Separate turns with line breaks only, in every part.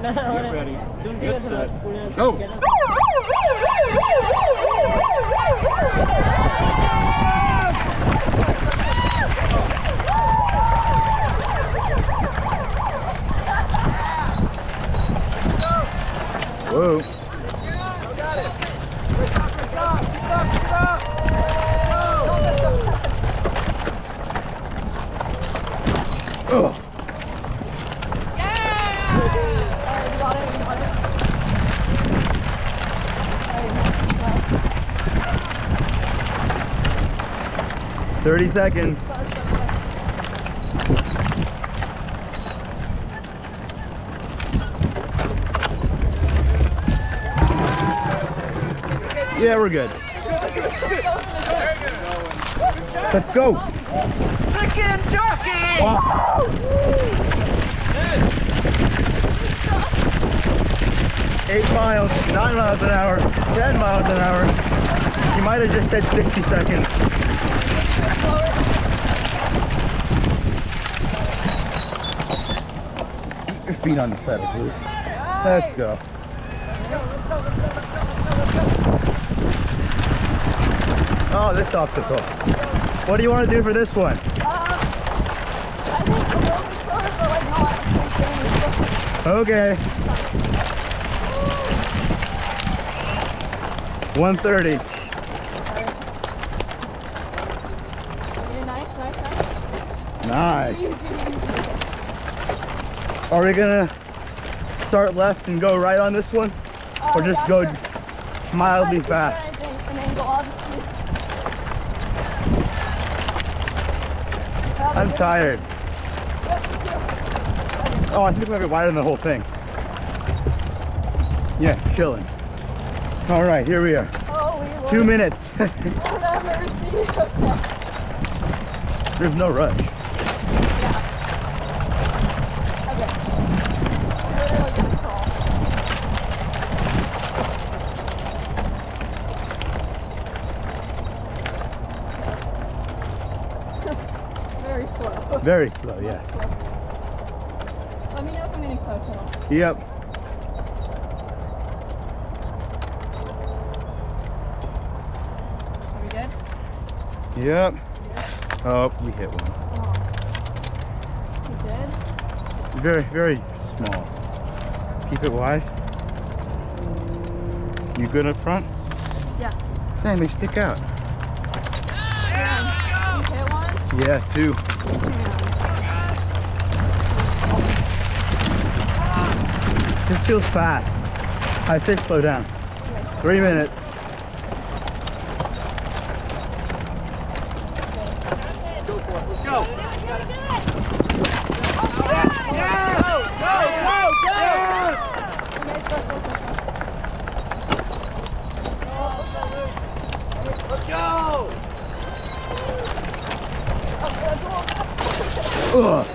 Get ready. Get set. Go. Whoa. Got it. Oh.
Yeah!
30 seconds. Yeah, we're good. Let's go.
Chicken jockey!
Wow. 8 miles, 9 miles an hour, 10 miles an hour. You might have just said 60 seconds. Keep your feet on the pedals, Luke. Let's go. Oh, this obstacle. What do you want to do for this one?
I think a little bit shorter, but like not.
Okay. 130. Nice. Are we gonna start left and go right on this one? Or just go mildly fast? I'm tired. Oh, I think we have it wider than the whole thing. Yeah, chilling. All right, here we are. 2 minutes. There's no rush.
Very slow.
Very slow, yes.
Let me know if I'm getting close.
Yep.
Are we good?
Yep. Oh, we hit one.
Oh. You did?
Very, very small. Keep it wide. You good up front?
Yeah.
Dang, they stick out.
You hit one?
Yeah, 2. This feels fast. I say slow down. 3 minutes. Go for it. Let's go. Let's go. Ugh.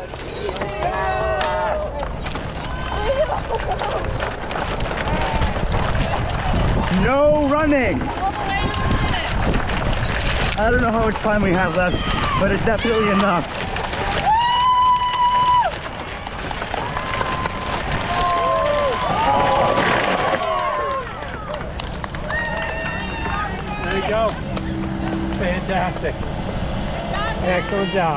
No running. I don't know how much time we have left, but it's definitely enough.
There you go. Fantastic. Excellent job.